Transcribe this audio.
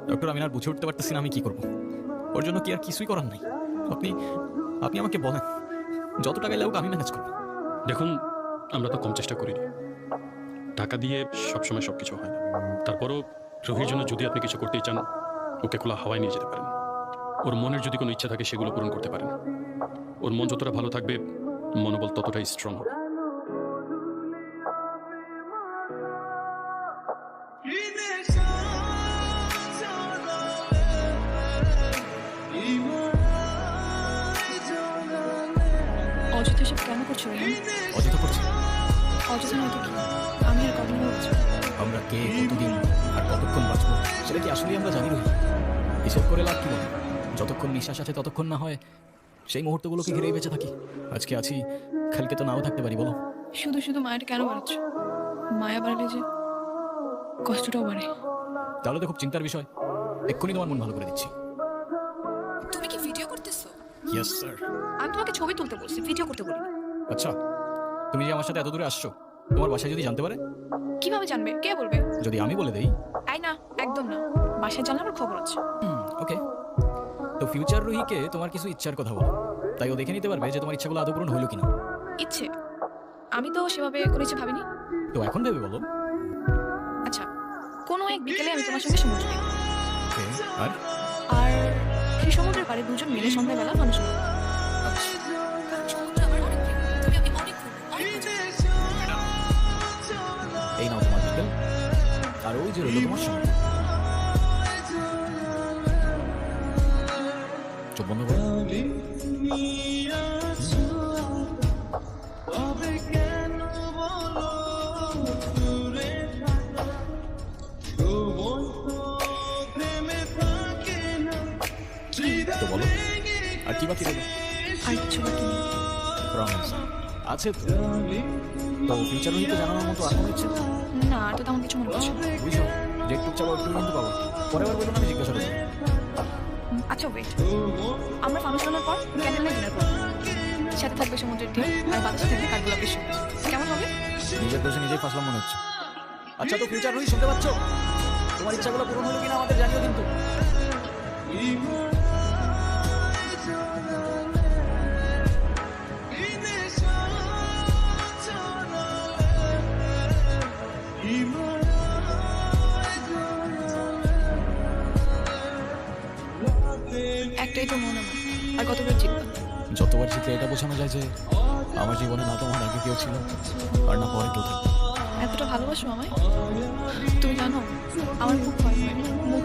Doctor, আমি আর বুঝে উঠতে পারতেছি না আমি কি করব। ওর জন্য কি আর কিছুই করার নাই। আপনি আপনি আমাকে বলেন, যত টাকা লাগুক আমি ম্যানেজ করবো। দেখুন, আমরা তো কম চেষ্টা করিনি। টাকা দিয়ে সবসময় সব কিছু হয় না। তারপরও রোহির জন্য যদি আপনি কিছু করতেই চান, ওকে খোলা হাওয়ায় নিয়ে যেতে পারেন। ওর মনের যদি কোনো ইচ্ছা থাকে সেগুলো পূরণ করতে পারেন। ওর মন যতটা ভালো থাকবে, মনোবল ততটাই স্ট্রং হবে। অযথা এসব কেন করছো রেহান? অযথা করছি? অযথা নয়তো কি? আমি আর কদিন বলছি আমরা কে, কতদিন আর কতক্ষণ বাঁচবো সেটা কি আসলেই আমরা জানি? রহি, হিসেব করে লাভ কি বলে? যতক্ষণ নিঃশ্বাস আছে ততক্ষণ না হয় সেই মুহূর্তগুলোকে ঘিরেই বেঁচে থাকি। আজকে আছি, কালকে তো নাও থাকতে পারি। বলো, শুধু শুধু মায়াটা কেন বাড়াচ্ছ? মায়া বাড়ালে যে কষ্টটাও বাড়ে। তাহলে তো খুব চিন্তার বিষয়। এক্ষুনি তোমার মন ভালো করে দিচ্ছি। তুমি কি ভিডিও করতেছো? Yes sir. আমি তোমাকে ছবি তুলতে বলছি, ভিডিও করতে বলিনি। আচ্ছা, তুমি যে আমার সাথে এত দূরে আসছো, তোমার বাসায় যদি জানতে পারে? কিভাবে জানবে? কে বলবে? যদি আমি বলে দেই? আই না, একদম না। বাসায় জানলে আমার খবর আছে। ওকে। তো ফিউচার রুহিকে তোমার কিছু ইচ্ছার কথা বলো, তাই ও দেখে নিতে পারবে যে তোমার ইচ্ছাগুলো আদৌ পূরণ হলো কিনা। ইচ্ছে? আমি তো সেভাবে কোনো কিছু ভাবিনি। তো এখন ভেবে বলো। আচ্ছা, কোনো এক বিকেলে আমি তোমার সঙ্গে সমুদ্রে দেখব। ওকে, আর? আর সেই সমুদ্রের পাড়ে দুজন মিলে সন্ধ্যাবেলা মানুষ আচ্ছা, এই নাও তোমার বিকেল, আর ওই যে রইল তোমার সঙ্গে। চোখ বন্ধ করো। তো বলো, আর কি বাকি রইল? আর কিছু বাকি নেই। প্রমিস আছে তো? তো ফিউচার রুহিকে জানানোর মতো আর কোনো ইচ্ছে? না, আর তো তেমন কিছু মনে করছি না। বুঝছো, যেটুক চাবো একটু কিন্তু পাবো। পরের বার বলবো না আমি জিজ্ঞাসা করবো। আচ্ছা ওয়েট, আমরা ফাংশনের পর ক্যান্ডেল লাইট ডিনার করবো। সাথে থাকবে সমুদ্রের ঢেউ আর বাতাসে থাকবে কাঠগোলাপের সুর। কেমন হবে? নিজের দোষে নিজেই ফাঁসলাম মনে হচ্ছে। আচ্ছা, তো ফিউচার রুহি শুনতে পাচ্ছ? তোমার ইচ্ছাগুলো পূরণ হলো কিনা আমাদের জানিও কিন্তু। একটাই তো মন আমার, আর কতবার জিতবা? যতবার চিত্রে এটা বোঝানো যায় যে আমার জীবনে না তোমার আগে কেউ ছিল আর না পরে কেউ থাকবে। এতটা ভালোবাসো আমায়? তুমি জানো আমার খুব ভয় হয় মুখে